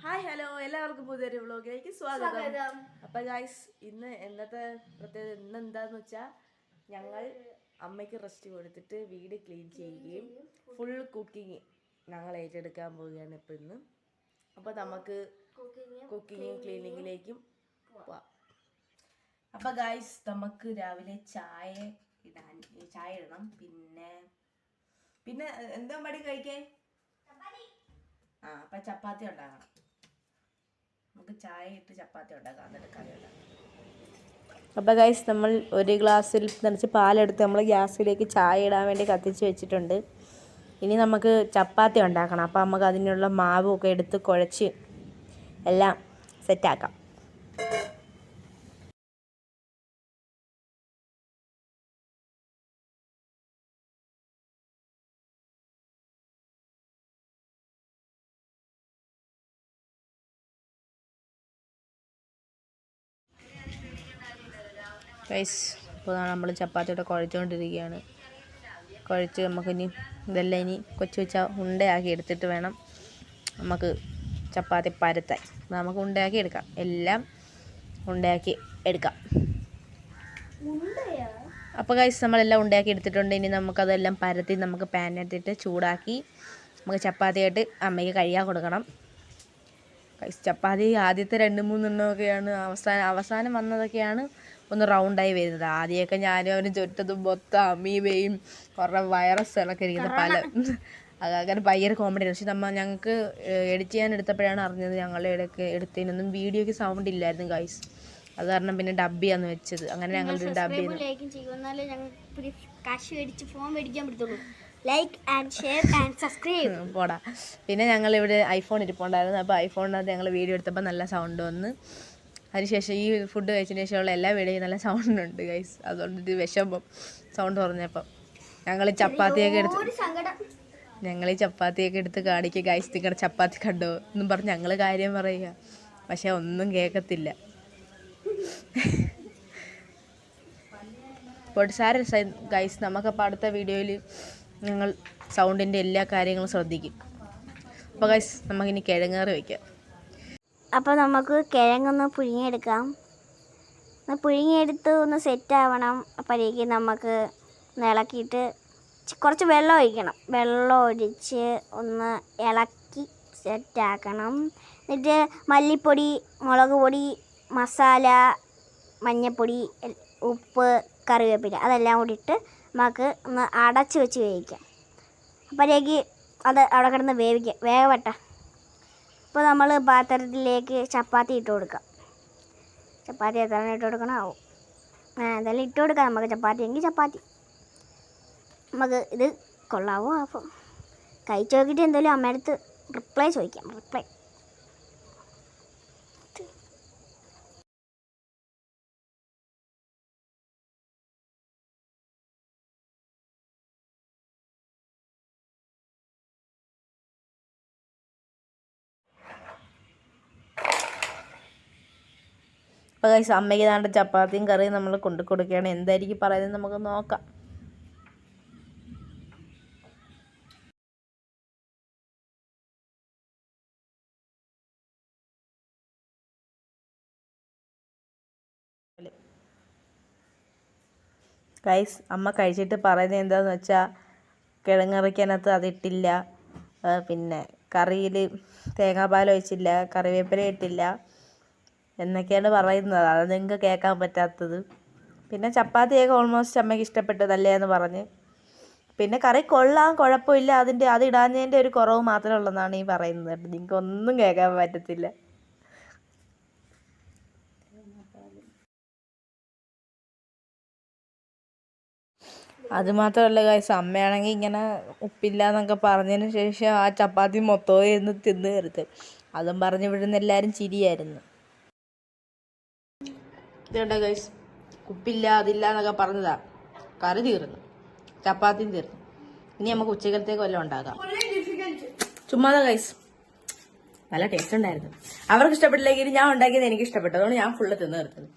Hi hello എല്ലാവർക്കും പുതിയൊരു വ്ളോഗിലേക്ക് സ്വാഗതം. അപ്പൊ ഗൈസ് ഇന്ന് പ്രത്യേകത എന്താന്ന് വെച്ചാൽ ഞങ്ങൾ അമ്മയ്ക്ക് റെസ്റ്റ് കൊടുത്തിട്ട് വീട് ക്ലീൻ ചെയ്യുകയും ഫുൾ കുക്കിങ് ഞങ്ങൾ ഏറ്റെടുക്കാൻ പോവുകയാണ് ഇപ്പൊ ഇന്ന്. അപ്പൊ നമുക്ക് കുക്കിങ്ങും ക്ലീനിങ്ങിലേക്കും പോവാം. അപ്പൊ ഗൈസ് നമുക്ക് രാവിലെ ചായ ഇടണം. പിന്നെ എന്താ മടി കഴിക്കാൻ? അപ്പൊ ചപ്പാത്തി ഉണ്ടാക്കണം. നമുക്ക് ചായ ഇട്ട് ചപ്പാത്തി ഉണ്ടാക്കാം, എന്നിട്ട് കറി ഉണ്ടാക്കാം. അപ്പോൾ ഗൈസ് നമ്മൾ ഒരു ഗ്ലാസ്സിൽ നിറച്ച് പാലെടുത്ത് നമ്മൾ ഗ്യാസിലേക്ക് ചായ ഇടാൻ വേണ്ടി കത്തിച്ച് വെച്ചിട്ടുണ്ട്. ഇനി നമുക്ക് ചപ്പാത്തി ഉണ്ടാക്കണം. അപ്പോൾ നമുക്ക് അതിനുള്ള മാവൊക്കെ എടുത്ത് കുഴച്ച് എല്ലാം സെറ്റാക്കാം. ഗൈസ് ഇപ്പോൾ നമ്മൾ ചപ്പാത്തിയുടെ കുഴച്ചുകൊണ്ടിരിക്കുകയാണ്. കുഴച്ച് നമുക്കിനി ഇതെല്ലാം ഇനി കൊച്ചു ഉണ്ടയാക്കി എടുത്തിട്ട് വേണം നമുക്ക് ചപ്പാത്തി പരത്താൻ. നമുക്ക് ഉണ്ടയാക്കി എടുക്കാം, എല്ലാം ഉണ്ടയാക്കി എടുക്കാം. അപ്പോൾ ഗൈസ് നമ്മളെല്ലാം ഉണ്ടയാക്കി എടുത്തിട്ടുണ്ട്. ഇനി നമുക്കതെല്ലാം പരത്തി നമുക്ക് പാനിട്ടിട്ട് ചൂടാക്കി നമുക്ക് ചപ്പാത്തിയായിട്ട് അമ്മയ്ക്ക് കഴിയാൻ കൊടുക്കണം. ഗൈസ് ചപ്പാത്തി ആദ്യത്തെ 2-3 എണ്ണമൊക്കെയാണ്, അവസാനം വന്നതൊക്കെയാണ് ഒന്ന് റൗണ്ടായി വരുന്നത്. ആദ്യമൊക്കെ ഞാനും അവന് ചുറ്റതും മൊത്തം അമീബയും കുറേ വൈറസുകളൊക്കെ ഇരിക്കുന്ന അങ്ങനെ ഭയങ്കര കോമഡി. പക്ഷെ ഞങ്ങൾക്ക് എഡിറ്റ് ചെയ്യാൻ എടുത്തപ്പോഴാണ് അറിഞ്ഞത് ഞങ്ങളുടെ ഇടയ്ക്ക് എടുത്തതിനൊന്നും വീഡിയോയ്ക്ക് സൗണ്ട് ഇല്ലായിരുന്നു ഗൈസ്. അത് കാരണം പിന്നെ ഡബ് ചെയ്യാന്ന് വെച്ചത്. അങ്ങനെ ഞങ്ങൾ ഡബ് ചെയ്തു. പോടാ. പിന്നെ ഞങ്ങളിവിടെ ഐഫോൺ ഇരിപ്പുണ്ടായിരുന്നു. അപ്പോൾ ഐഫോണിനകത്ത് ഞങ്ങൾ വീഡിയോ എടുത്തപ്പോൾ നല്ല സൗണ്ട് വന്ന്. അതിനുശേഷം ഈ ഫുഡ് കഴിച്ചതിന് ശേഷമുള്ള എല്ലാ വീഡിയോയും നല്ല സൗണ്ട് ഉണ്ട് ഗൈസ്. അതുകൊണ്ട് ഇത് വിഷമം സൗണ്ട് പറഞ്ഞപ്പം ഞങ്ങൾ ഈ ചപ്പാത്തിയൊക്കെ എടുത്ത് കാണിക്കുക ഗൈസ്, നിങ്ങളുടെ ചപ്പാത്തി കണ്ടോ എന്നും പറഞ്ഞ് ഞങ്ങൾ കാര്യം പറയുക. പക്ഷെ ഒന്നും കേൾക്കത്തില്ല. പൊടിസാര ഗൈസ്, നമുക്കപ്പോൾ അടുത്ത വീഡിയോയിൽ ഞങ്ങൾ സൗണ്ടിൻ്റെ എല്ലാ കാര്യങ്ങളും ശ്രദ്ധിക്കും. അപ്പോൾ ഗൈസ് നമുക്കിനി കിഴങ്ങേറി വയ്ക്കാം. അപ്പോൾ നമുക്ക് കിഴങ്ങൊന്ന് പുഴുങ്ങിയെടുക്കാം. പുഴുങ്ങിയെടുത്ത് ഒന്ന് സെറ്റാവണം. അപ്പോഴേക്ക് നമുക്ക് ഇളക്കിയിട്ട് കുറച്ച് വെള്ളം ഒഴിക്കണം. വെള്ളം ഒഴിച്ച് ഒന്ന് ഇളക്കി സെറ്റാക്കണം. എന്നിട്ട് മല്ലിപ്പൊടി, മുളക് പൊടി, മസാല, മഞ്ഞൾപ്പൊടി, ഉപ്പ്, കറിവേപ്പില അതെല്ലാം കൂടി ഇട്ട് നമുക്ക് ഒന്ന് അടച്ച് വെച്ച് വേവിക്കാം. അപ്പോഴേക്ക് അത് അവിടെ കിടന്ന് വേവട്ടെ. ഇപ്പോൾ നമ്മൾ പാത്രത്തിലേക്ക് ചപ്പാത്തി ഇട്ട് കൊടുക്കാം. ചപ്പാത്തി എത്ര ഇട്ട് കൊടുക്കണം ആവും. എന്തായാലും ഇട്ട് കൊടുക്കാം നമുക്ക്. ചപ്പാത്തി എങ്കിൽ ചപ്പാത്തി നമുക്ക് ഇത് കൊള്ളാവോ അപ്പം കഴിച്ച് നോക്കിയിട്ട് എന്തായാലും അമ്മയടുത്ത് റിപ്ലൈ ചോദിക്കാം. അപ്പോൾ ഗൈസ് അമ്മയ്ക്ക് താണ്ട ചപ്പാത്തിയും കറിയും നമ്മൾ കൊണ്ടു കൊടുക്കുകയാണ്. എന്തായിരിക്കും പറയുന്നത് നമുക്ക് നോക്കാം. ഗൈസ് അമ്മ കഴിച്ചിട്ട് പറയുന്നത് എന്താണെന്ന് വെച്ചാൽ കിഴങ്ങറിക്കകത്ത് അതിട്ടില്ല, പിന്നെ കറിയിൽ തേങ്ങാപ്പാൽ ഒഴിച്ചില്ല, കറിവേപ്പില ഇട്ടില്ല എന്നൊക്കെയാണ് പറയുന്നത്. അത് നിങ്ങൾക്ക് കേൾക്കാൻ പറ്റാത്തത്. പിന്നെ ചപ്പാത്തിയൊക്കെ ഓൾമോസ്റ്റ് അമ്മയ്ക്ക് ഇഷ്ടപ്പെട്ടതല്ലേ എന്ന് പറഞ്ഞ്. പിന്നെ കറി കൊള്ളാം, കുഴപ്പമില്ല, അതിടാഞ്ഞതിൻ്റെ ഒരു കുറവ് മാത്രമേ ഉള്ളെന്നാണ് ഈ പറയുന്നത്. നിങ്ങൾക്ക് ഒന്നും കേൾക്കാൻ പറ്റത്തില്ല. അതുമാത്രമല്ല ഗൈസ്, അമ്മയാണെങ്കിൽ ഇങ്ങനെ ഉപ്പില്ല എന്നൊക്കെ പറഞ്ഞതിന് ശേഷം ആ ചപ്പാത്തി മൊത്തവും ഇരുന്ന് തിന്ന് കയറുത്ത്. അതും പറഞ്ഞ് ഇവിടുന്ന് എല്ലാവരും ചിരിയായിരുന്നു. ഇതുണ്ട ഗൈസ്, ഉപ്പില്ല അതില്ല എന്നൊക്കെ പറഞ്ഞതാ. കറി തീർന്നു, ചപ്പാത്തിയും തീർന്നു. ഇനി നമുക്ക് ഉച്ചക്കലത്തേക്ക് വല്ലതും ഉണ്ടാക്കാം. ചുമ്മാതാ ഗൈസ്, നല്ല ടേസ്റ്റ് ഉണ്ടായിരുന്നു. അവർക്ക് ഇഷ്ടപ്പെട്ടില്ലെങ്കിൽ ഞാൻ ഉണ്ടാക്കിയത് എനിക്ക് ഇഷ്ടപ്പെട്ടു, അതുകൊണ്ട് ഞാൻ ഫുള്ള് തിന്ന് തീർത്തത്.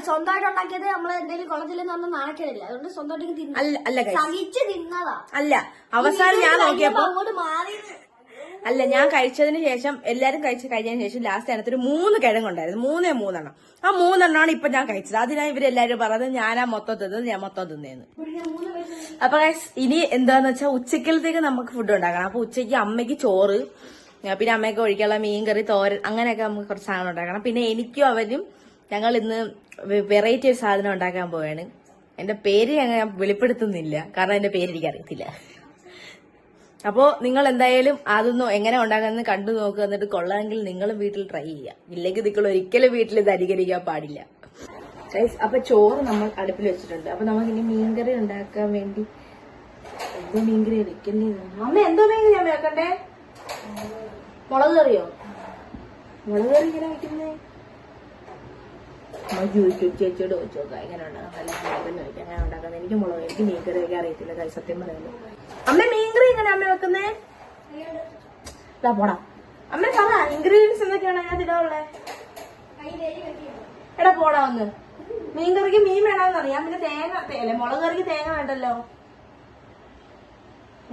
സ്വന്തമായിട്ട് ഉണ്ടാക്കിയത് നമ്മൾ എന്തെങ്കിലും കുളത്തിലെന്ന് പറഞ്ഞാൽ നാണക്കേടില്ല. അതുകൊണ്ട് സ്വന്തമായിട്ട് അല്ല അവസാനം ഞാൻ നോക്കിയപ്പോ അല്ല, ഞാൻ കഴിച്ചതിന് ശേഷം എല്ലാരും കഴിഞ്ഞതിന് ശേഷം ലാസ്റ്റ് അതിനകത്തൊരു 3 കിഴങ്ങുണ്ടായിരുന്നു. 3 ആ 3 ഇപ്പൊ ഞാൻ കഴിച്ചത്. അതിനായി ഇവരെല്ലാരും പറഞ്ഞത് ഞാനാ മൊത്തം തിന്നത്, ഞാൻ മൊത്തം തിന്നേന്ന്. അപ്പൊ ഇനി എന്താന്ന് വെച്ചാൽ ഉച്ചക്കലത്തേക്ക് നമുക്ക് ഫുഡ് ഉണ്ടാക്കണം. അപ്പൊ ഉച്ചയ്ക്ക് അമ്മയ്ക്ക് ചോറ്, പിന്നെ അമ്മയ്ക്ക് ഒഴിക്കാനുള്ള മീൻകറി, തോരൻ, അങ്ങനെയൊക്കെ നമുക്ക് കുറച്ച് സാധനം ഉണ്ടാക്കണം. പിന്നെ എനിക്കും അവരും ഞങ്ങൾ ഇന്ന് വെറൈറ്റി ഒരു സാധനം ഉണ്ടാക്കാൻ പോവാണ്. എന്റെ പേര് ഞാൻ വെളിപ്പെടുത്തുന്നില്ല, കാരണം എന്റെ പേര് എനിക്ക് അറിയത്തില്ല. അപ്പോ നിങ്ങൾ എന്തായാലും അതൊന്നും എങ്ങനെ ഉണ്ടാക്കാമെന്ന് കണ്ടു നോക്കുക. എന്നിട്ട് കൊള്ളാമെങ്കിൽ നിങ്ങളും വീട്ടിൽ ട്രൈ ചെയ്യുക. ഇല്ലെങ്കിൽ നിങ്ങൾ ഒരിക്കലും വീട്ടിൽ ഇത് അനുകരിക്കാൻ പാടില്ല. അപ്പൊ ചോറ് നമ്മൾ അടുപ്പിൽ വെച്ചിട്ടുണ്ട്. അപ്പൊ നമുക്ക് ഇനി മീൻകറി ഉണ്ടാക്കാൻ വേണ്ടി എന്തോ മീൻകറി വെക്കണ്ടേ? അമ്മ എന്തോ മീൻകറി അമ്മ വെക്കണ്ടേ? മുളക് കറിയോ? മുളക് കറി ഇങ്ങനെ വെക്കുന്നേ? ചേച്ചിയോട് ചോദിച്ചു നോക്കാം എങ്ങനെ ഉണ്ടാക്കാം. എങ്ങനെ ഉണ്ടാക്കുന്നത്? എനിക്ക് മീൻകറി വയ്ക്കാൻ അറിയത്തില്ല, സത്യം പറയാലോ. അമ്മ മീൻകറി എങ്ങനെ അമ്മ വെക്കുന്നേ? പോടാ അമ്മ, പറ ഇൻഗ്രീഡിയൻസ് എന്തൊക്കെയാണ് ഞാൻ ഇടാനുള്ളേ? എടാ പോടാ ഒന്ന്. മീൻകറിക്ക് മീൻ വേണമെന്നറിയാം. പിന്നെ തേങ്ങ അല്ലേ, മുളക് കറിക്ക് തേങ്ങ വേണ്ടല്ലോ.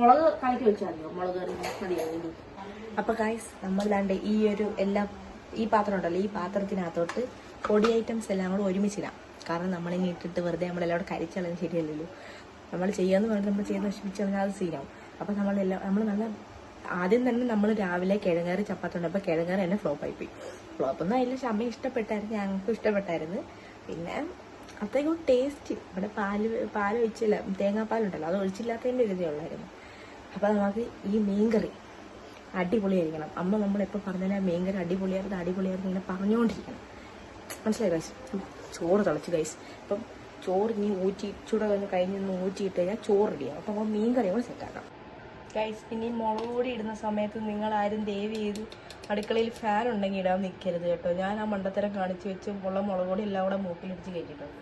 മുളക് കലക്കി വെച്ചാൽ മതിയോ? മുളക് കറി മതിയോ? അപ്പൊ ഗൈസ്, നമ്മൾ ദാണ്ട് ഈ പാത്രം ഉണ്ടല്ലോ, ഈ പാത്രത്തിനകത്തോട്ട് പൊടി ഐറ്റംസ് എല്ലാം കൂടെ ഒരുമിച്ചിടാം. കാരണം നമ്മളിനി ഇട്ടിട്ട് വെറുതെ നമ്മളെല്ലാം കൂടെ കരിച്ചളഞ്ഞ് ശരിയല്ലല്ലോ. നമ്മൾ ചെയ്യാന്ന് പറഞ്ഞിട്ട് നമ്മൾ ചെയ്ത് നശിപ്പിച്ച് കഴിഞ്ഞാൽ അത് സീനാവും. അപ്പൊ നമ്മൾ നല്ല ആദ്യം തന്നെ നമ്മൾ രാവിലെ കിഴങ്ങേറി ചപ്പാത്തി ഉണ്ട്. അപ്പൊ കിഴങ്ങേറി എന്നെ ഫ്ലോപ്പായി പോയി. ഫ്ലോപ്പൊന്നും അതിൽ ക്ഷമ ഇഷ്ടപ്പെട്ടായിരുന്നു, ഞങ്ങൾക്കും ഇഷ്ടപ്പെട്ടായിരുന്നു. പിന്നെ അത്രയ്ക്കും ടേസ്റ്റ്. ഇവിടെ പാല് ഒഴിച്ചില്ല, തേങ്ങാപ്പാലുണ്ടല്ലോ, അത് ഒഴിച്ചില്ലാത്തതിൻ്റെ ഒരു ഇതേ ഉള്ളായിരുന്നു. അപ്പൊ നമുക്ക് ഈ മീൻകറി അടിപൊളിയായിരിക്കണം. അമ്മ നമ്മളെപ്പോൾ പറഞ്ഞാൽ മീൻകറി അടിപൊളിയായിരുന്നു ഇങ്ങനെ പറഞ്ഞുകൊണ്ടിരിക്കണം. മനസ്സിലായി ഗൈസ്? ചോറ് തിളച്ച് ഗൈസ്. അപ്പം ചോറ് ഇനി ചൂട് കഴിഞ്ഞൊന്ന് ഊറ്റിയിട്ട് കഴിഞ്ഞാൽ ചോറ് റെഡിയാവും. അപ്പം നമുക്ക് മീൻകറി കൂടെ സെറ്റാക്കാം ഗൈസ്. ഇനി മുളക് പൊടി ഇടുന്ന സമയത്ത് നിങ്ങൾ ആരും ദയവ് ചെയ്ത് അടുക്കളയിൽ ഫാൻ ഉണ്ടെങ്കിൽ ഇടാൻ നിൽക്കരുത് കേട്ടോ. ഞാൻ ആ മണ്ടത്തരം കാണിച്ച് വെച്ച് മുളക് പൊടി എല്ലാം കൂടെ മൂക്കിലിടിച്ച് കയറ്റിയിട്ടുണ്ട്.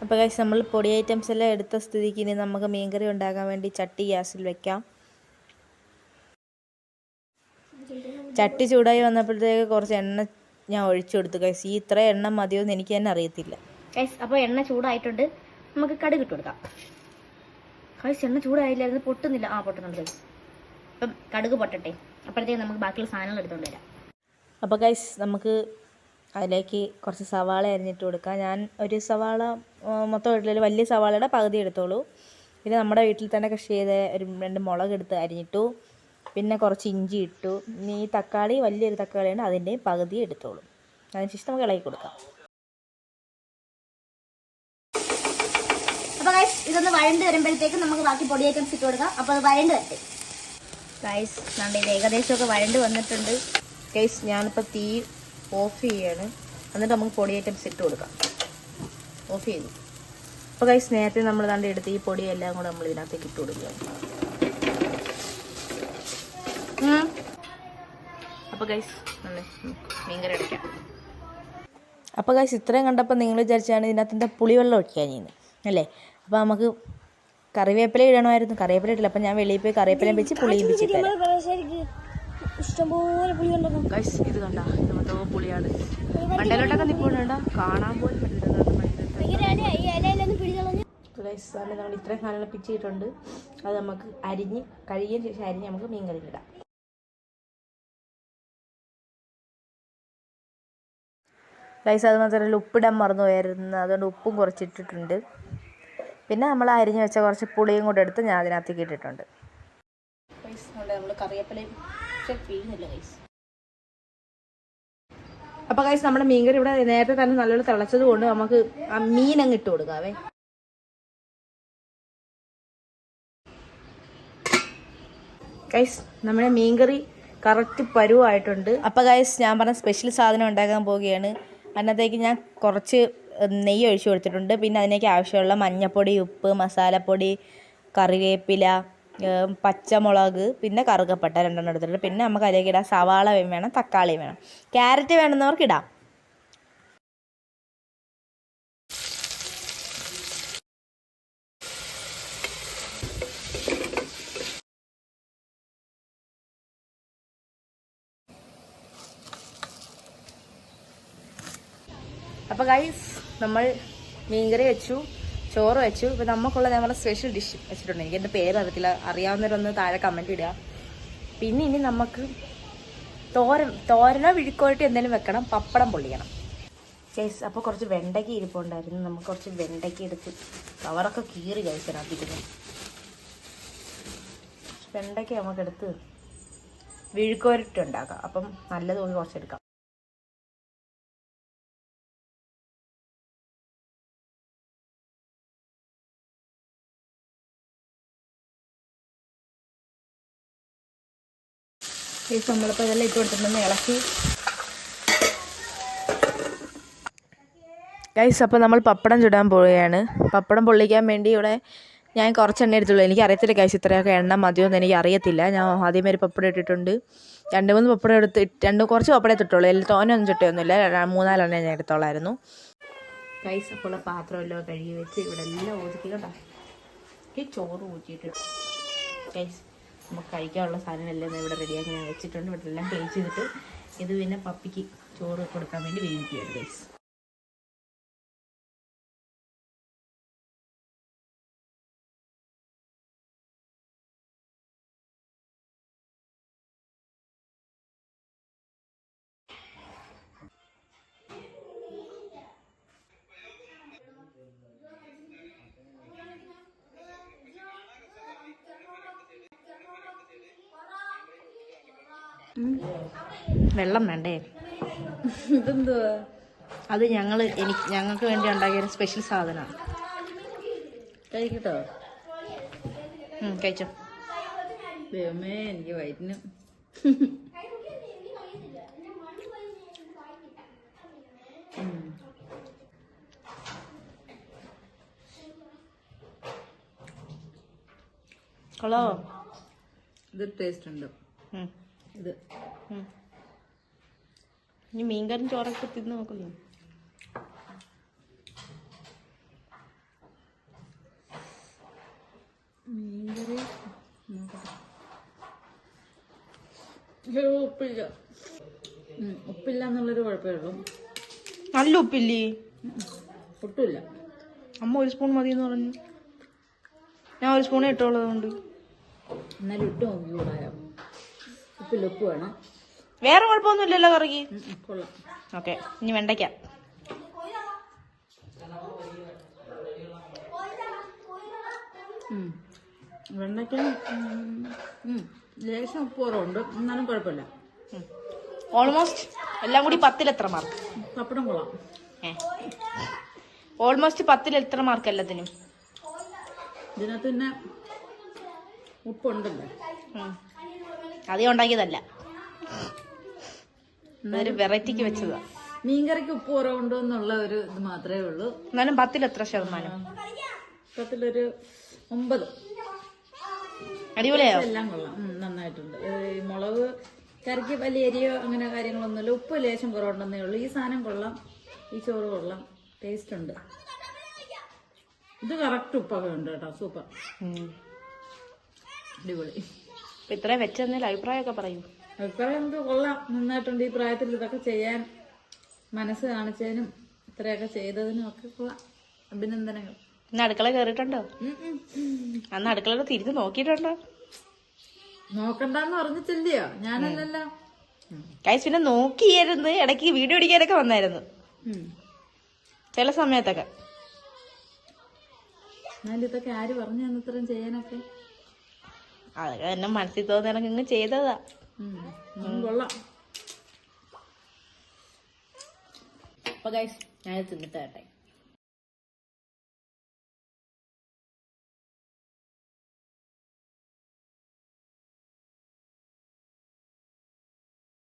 അപ്പോൾ ഗൈസ്, നമ്മൾ പൊടി ഐറ്റംസ് എല്ലാം എടുത്ത സ്ഥിതിക്ക് ഇനി നമുക്ക് മീൻകറി ഉണ്ടാക്കാൻ വേണ്ടി ചട്ടി ഗ്യാസിൽ വെക്കാം. ചട്ടി ചൂടായി വന്നപ്പോഴത്തേക്ക് കുറച്ച് എണ്ണ ഞാൻ ഒഴിച്ചു കൊടുത്തു ഗൈസ്. ഇത്ര എണ്ണ മതിയോ എന്ന് എനിക്ക് തന്നെ അറിയത്തില്ല ഗൈസ്. അപ്പോൾ എണ്ണ ചൂടായിട്ടുണ്ട്, നമുക്ക് കടുക് ഇട്ട് കൊടുക്കാം. ഗൈസ്, എണ്ണ ചൂടായില്ലായിരുന്നു, പൊട്ടുന്നില്ല. പൊട്ടുന്നുണ്ട് ഗൈസ്. അപ്പം കടുക് പൊട്ടട്ടെ, അപ്പോഴത്തേക്ക് നമുക്ക് ബാക്കിയുള്ള സാധനങ്ങൾ എടുത്തുകൊണ്ട് വരാം. അപ്പോൾ ഗൈസ്, നമുക്ക് അതിലേക്ക് കുറച്ച് സവാള അരിഞ്ഞിട്ട് കൊടുക്കാം. ഞാൻ ഒരു സവാള മൊത്തം ഇട്ടില്ല, വലിയ സവാളയുടെ പകുതി എടുത്തോളൂ. പിന്നെ നമ്മുടെ വീട്ടിൽ തന്നെ കൃഷി ചെയ്ത 2 മുളക് എടുത്ത് അരിഞ്ഞിട്ടു. പിന്നെ കുറച്ച് ഇഞ്ചി ഇട്ടു. ഇനി ഈ തക്കാളി, വലിയൊരു തക്കാളിയാണ്, അതിൻ്റെയും പകുതി എടുത്തോളൂ. അതിനുശേഷം നമുക്ക് ഇളകി കൊടുക്കാം. അപ്പോൾ ഗൈസ്, ഇതൊന്ന് വഴണ്ട് വരുമ്പോഴത്തേക്കും നമുക്ക് ബാക്കി പൊടി ഐറ്റംസ് ഇട്ട് കൊടുക്കാം. അപ്പോൾ അത് വഴണ്ട് വരട്ടെ ഗൈസ്. നമ്മുടെ ഇത് ഏകദേശമൊക്കെ വഴണ്ട് വന്നിട്ടുണ്ട് ഗൈസ്. ഞാനിപ്പോൾ തീ ഓഫ് ചെയ്യാണ്. എന്നിട്ട് നമുക്ക് പൊടി ഐറ്റംസ് ഇട്ട് കൊടുക്കാം. ഓഫ് ചെയ്തു. അപ്പോൾ ഗൈസ്, നേരത്തെ നമ്മൾ ദാണ്ട് എടുത്ത് ഈ പൊടിയെല്ലാം കൂടെ നമ്മൾ ഇതിനകത്തേക്ക് ഇട്ട് കൊടുക്കുകയാണ്. അപ്പോൾ ഗൈസ്, മീൻകറി അടയ്ക്കാം. അപ്പോൾ ഗൈസ്, ഇത്രയും കണ്ടപ്പോൾ നിങ്ങൾ വിചാരിച്ചാണ് ഇതിനകത്ത് പുളിവെള്ളം ഒഴിക്കാൻ ചെയ്യുന്നത് അല്ലേ? അപ്പോൾ നമുക്ക് കറിവേപ്പില ഇടണമായിരുന്നു. കറിവേപ്പില ഇട്ടില്ല. അപ്പം ഞാൻ വെളിയിൽ പോയി കറിവേപ്പിലയും വെച്ച് പുളിയും വെച്ചിട്ട് ഇഷ്ടംപോലെ പുളിയുണ്ടോ ഗൈസ്. ഇത് കണ്ട, ഇത് മൊത്തം പുളിയാണ്. മണ്ടയിലോട്ടൊക്കെ നിൽക്കുന്നുണ്ടോ, കാണാൻ പോലും പറ്റില്ല. നമ്മൾ ഇത്രയും സാധനങ്ങൾ പിച്ചിട്ടുണ്ട്. അത് നമുക്ക് കഴുകിയതിന് ശേഷം അരിഞ്ഞ് നമുക്ക് മീൻ കറിയിലിടാം. ഗൈസ്, അത് മാത്രമല്ല, ഉപ്പിടാൻ മറന്നു പോയായിരുന്നു. അതുകൊണ്ട് ഉപ്പും കുറച്ചിട്ടിട്ടുണ്ട്. പിന്നെ നമ്മൾ അരിഞ്ഞ് വെച്ച കുറച്ച് പുളിയും കൂടെ എടുത്ത് ഞാൻ അതിനകത്തേക്ക് ഇട്ടിട്ടുണ്ട്. ഗൈസ്, നമ്മൾ കറിവേപ്പിലയും വീഴുന്നില്ല ഗൈസ്. അപ്പോൾ ഗൈസ്, നമ്മുടെ മീൻകറി ഇവിടെ നേരത്തെ തന്നെ നല്ലോണം തിളച്ചത് കൊണ്ട് നമുക്ക് ആ മീൻ അങ്ങ് ഇട്ട് കൊടുക്കാവേ. ഗൈസ്, നമ്മുടെ മീൻകറി കറക്റ്റ് പരുവായിട്ടുണ്ട്. അപ്പോൾ ഗൈസ്, ഞാൻ പറഞ്ഞ സ്പെഷ്യൽ സാധനം ഉണ്ടാക്കാൻ പോവുകയാണ്. അതിനകത്തേക്ക് ഞാൻ കുറച്ച് നെയ്യ് ഒഴിച്ചു കൊടുത്തിട്ടുണ്ട്. പിന്നെ അതിനേക്ക് ആവശ്യമുള്ള മഞ്ഞൾപ്പൊടി, ഉപ്പ്, മസാലപ്പൊടി, കറിവേപ്പില, പച്ചമുളക്, പിന്നെ കറുകപ്പട്ട 2 എടുത്തിട്ടുണ്ട്. പിന്നെ നമുക്ക് അതിലേക്ക് ഇടാം സവാള വേണം, തക്കാളി വേണം, ക്യാരറ്റ് വേണമെന്നവർക്ക് ഇടാം. അപ്പോൾ ഗൈസ്, നമ്മൾ മീൻകറി വെച്ചു, ചോറ് വെച്ചു. ഇപ്പം നമുക്കുള്ള നമ്മുടെ സ്പെഷ്യൽ ഡിഷ് വെച്ചിട്ടുണ്ട്. എനിക്ക് എൻ്റെ പേര് അറിയത്തില്ല, അറിയാവുന്നവരൊന്ന് താഴെ കമൻറ്റ് ഇടുക. പിന്നെ ഇനി നമുക്ക് തോരനോ വിഴുക്കോട്ട് എന്തെങ്കിലും വെക്കണം, പപ്പടം പൊള്ളിക്കണം. ഗൈസ് അപ്പോൾ കുറച്ച് വെണ്ടയ്ക്ക ഇരിപ്പുണ്ടായിരുന്നു. നമുക്ക് കുറച്ച് വെണ്ടയ്ക്ക എടുത്ത് കവറൊക്കെ കീറി കഴിച്ചതിനകത്തിരുന്നു. വെണ്ടയ്ക്ക നമുക്കെടുത്ത് വിഴുക്കോരിട്ട് ഉണ്ടാക്കാം. അപ്പം നല്ലത് കൊണ്ട് കുറച്ചെടുക്കാം. നമ്മളിപ്പോൾ ഇതെല്ലാം ഇട്ട് കൊടുത്തിട്ടുണ്ടെന്ന് ഇളക്കി. ഗൈസ് അപ്പോൾ നമ്മൾ പപ്പടം ചുടാൻ പോവുകയാണ്. പപ്പടം പൊള്ളിക്കാൻ വേണ്ടി ഇവിടെ ഞാൻ കുറച്ച് എണ്ണ എടുത്തുള്ളൂ. എനിക്ക് അറിയത്തില്ല ഗൈസ് ഇത്രയൊക്കെ എണ്ണ മതിയോ എന്ന് എനിക്ക് അറിയത്തില്ല. ഞാൻ ആദ്യമേ ഒരു പപ്പടം ഇട്ടിട്ടുണ്ട്. 2-3 പപ്പടം എടുത്ത് കുറച്ച് പപ്പടം ഇട്ടിട്ടുള്ളൂ. എല്ലാം തോനൊന്നും ചുട്ടൊന്നുമില്ല. 3-4 എണ്ണ ഞാൻ എടുത്തോളായിരുന്നു. ഗൈസ് അപ്പോൾ പാത്രമെല്ലാം കഴുകി വെച്ച് ഇവിടെ എല്ലാം ഒതുക്കി കേട്ടോ. ഈ ചോറ് ഊറ്റിയിട്ട് ഗൈസ് നമുക്ക് കഴിക്കാനുള്ള സാധനമെല്ലാം ഇവിടെ റെഡിയാക്കി ഞാൻ വെച്ചിട്ടുണ്ട്. ഇവിടെ എല്ലാം ക്ലീൻ ചെയ്തിട്ട് ഇത് പിന്നെ പപ്പിക്ക് ചോറ് കൊടുക്കാൻ വേണ്ടി വേവിക്കുകയാണ് ഗൈസ്. വെള്ളം വേണ്ടേ? ഇതെന്തുവാ? അത് ഞങ്ങൾക്ക് വേണ്ടി ഉണ്ടാക്കിയ ഒരു സ്പെഷ്യൽ സാധനമാണ്. കഴിക്കട്ടോ? കഴിച്ചോ. ദൈവമേ, എനിക്ക് വയറ്റിന് ഹലോ, ഇത് ടേസ്റ്റ് ഉണ്ട്. ഇത് ഇനി മീൻകറിയും ചോറൊക്കെ തിന്ന് നോക്കുന്നു. മീൻകറി ഉപ്പില്ല. ഉപ്പില്ല എന്നുള്ളൊരു കുഴപ്പമേ ഉള്ളൂ. നല്ല ഉപ്പില്ലേ? ഒട്ടുമില്ല. അമ്മ 1 സ്പൂൺ മതി എന്ന് പറഞ്ഞു. ഞാൻ 1 സ്പൂണേ ഇട്ടുള്ളതുകൊണ്ട്. എന്നാലും ഇട്ട് നോക്കി കൂടായോ? ഉപ്പില്ല, ഉപ്പ് വേണം. വേറെ കുഴപ്പമൊന്നുമില്ലല്ലോ കറിക്ക്? കൊള്ളാം. ഓക്കെ, ഇനി വെണ്ടയ്ക്ക. വെണ്ടയ്ക്ക ലേശം ഉപ്പ് കുറവുണ്ട്, എന്നാലും കുഴപ്പമില്ല. ഓൾമോസ്റ്റ് എല്ലാം കൂടി 10-ൽ എത്ര മാർക്ക്? പപ്പടം കൊള്ളാം. ഓൾമോസ്റ്റ് 10-ൽ എത്ര മാർക്ക് എല്ലാത്തിനും? ഇതിനകത്ത് പിന്നെ ഉപ്പുണ്ടല്ലോ. അധികം ഉണ്ടാക്കിയതല്ല, അതൊരു വെറൈറ്റിക്ക് വെച്ചതാ. മീൻകറിക്ക് ഉപ്പ് കുറവുണ്ടോ എന്നുള്ള ഒരു ഇത് മാത്രമേ ഉള്ളൂ. എന്നാലും 10-ൽ എത്ര ശതമാനം? 10-ലൊരു 9. അടിപൊളിയായോ? എല്ലാം കൊള്ളാം, നന്നായിട്ടുണ്ട്. മുളക് കറിക്ക് വലിയ എരിയോ അങ്ങനെ കാര്യങ്ങളൊന്നുമില്ല. ഉപ്പ് ലേശം കുറവുണ്ടെന്നേ ഉള്ളൂ. ഈ സാധനം കൊള്ളാം, ഈ ചോറ് കൊള്ളാം, ടേസ്റ്റ് ഉണ്ട്. ഇത് കറക്റ്റ് ഉപ്പൊക്കെ ഉണ്ട് കേട്ടോ. സൂപ്പർ, അടിപൊളി. ഇത്രയും വെച്ചെന്നതിൽ അഭിപ്രായമൊക്കെ പറയൂ. അഭിപ്രായം എന്ത് കൊള്ളാം, നന്നായിട്ടുണ്ട്. ഈ പ്രായത്തിൽ ഇതൊക്കെ ചെയ്യാൻ മനസ്സ് കാണിച്ചതിനും ഇത്രയൊക്കെ ചെയ്തതിനും ഒക്കെ കൊള്ളാം. അഭിനന്ദനങ്ങൾ. ഇന്ന് അടുക്കള കയറിയിട്ടുണ്ടോ? അന്ന് അടുക്കളയിൽ തിരിഞ്ഞ് നോക്കിയിട്ടുണ്ടോ? നോക്കണ്ടെന്ന് പറഞ്ഞിട്ടില്ലയോ? ഞാനല്ലല്ലോ. ഗൈസ് പിന്നെ നോക്കിയായിരുന്നു, ഇടയ്ക്ക് വീഡിയോ പിടിക്കാനൊക്കെ വന്നായിരുന്നു ചില സമയത്തൊക്കെ. എന്നാലും ഇതൊക്കെ ആര് പറഞ്ഞു തന്നു ഇത്രയും ചെയ്യാനൊക്കെ? അതൊക്കെ എന്നെ മനസ്സിൽ തോന്നി ഇങ്ങ് ചെയ്തതാ. കൊള്ളാം. അപ്പൊ ഗൈസ് ഞാൻ തിന്നിട്ട് കേട്ടെ.